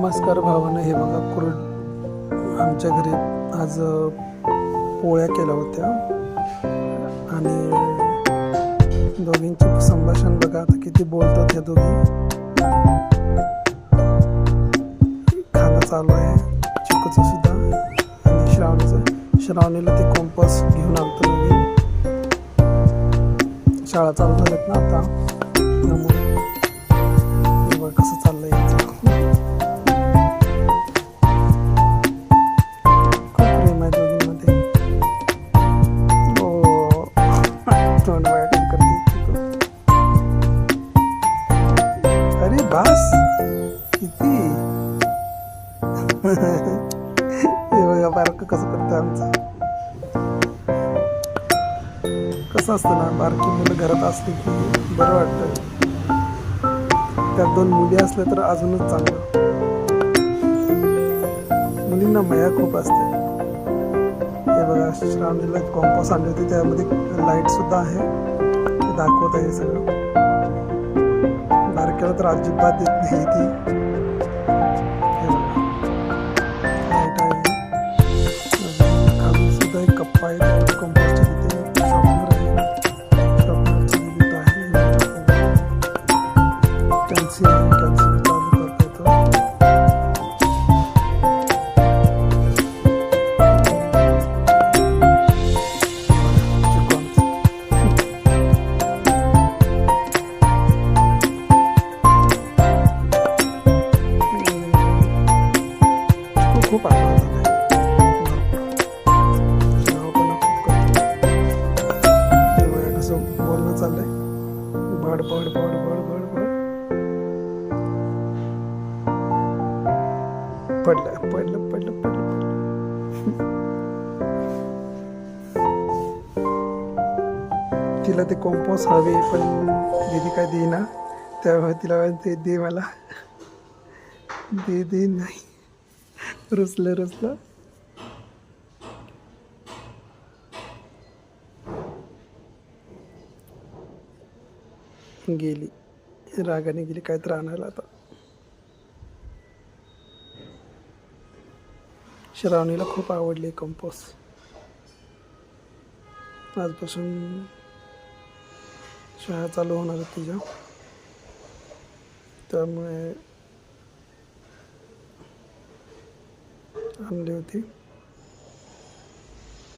नमस्कार भावानं. हे बघा आमच्या घरी आज पोळ्या केल्या होत्या आणि दोघींचे संभाषण बघा आता किती बोलतात ह्या दोघी. खाणं चालू आहे चिकूचं सुद्धा आणि श्रावणीला ते कॉम्पॉस घेऊन आलतो नवीन. शाळा चालू झाल्यात ना आता, त्यामुळे बघा कसं चाललंय याचं. अरे बस किती हे बघा बारक कसं करतं आमचं. कसं असतं ना, बारकी मुलं घरात असली की बरं वाटतं. त्यात दोन मुली असल्या तर अजूनच चांगलं. मुलींना माया खूप असते. हे बघा श्रावणीला कॉम्पॉस आणले होते, त्यामध्ये लाईट सुद्धा आहे, ते दाखवत आहे सगळं. बारक्याला तर अजिबात देत नाही ती. लाईट आहे, खाली सुद्धा एक कप्पा आहे कॉम्पॉस्टच्या तिथे. शॉपनर आहे, शॉपनरची लिमिट आहे. कॅल्शियम चालू करता येतं. खूप आनंद झालाय. कसं बोलणं चाललंय, बड बड बड बड बड बड. पडलं पडलं पडलं पडलं. तिला ते कॉम्पोस्ट हवे, पण दीदी काय देईना. त्यामुळे तिला ते दे मला, दे नाही. रुसलं गेली, रागाने गेली काय तर आणायला. आता श्रावणीला खूप आवडली कंपोस्ट. आजपासून शाळा चालू होणार आहे तिच्या, त्यामुळे आणली होती.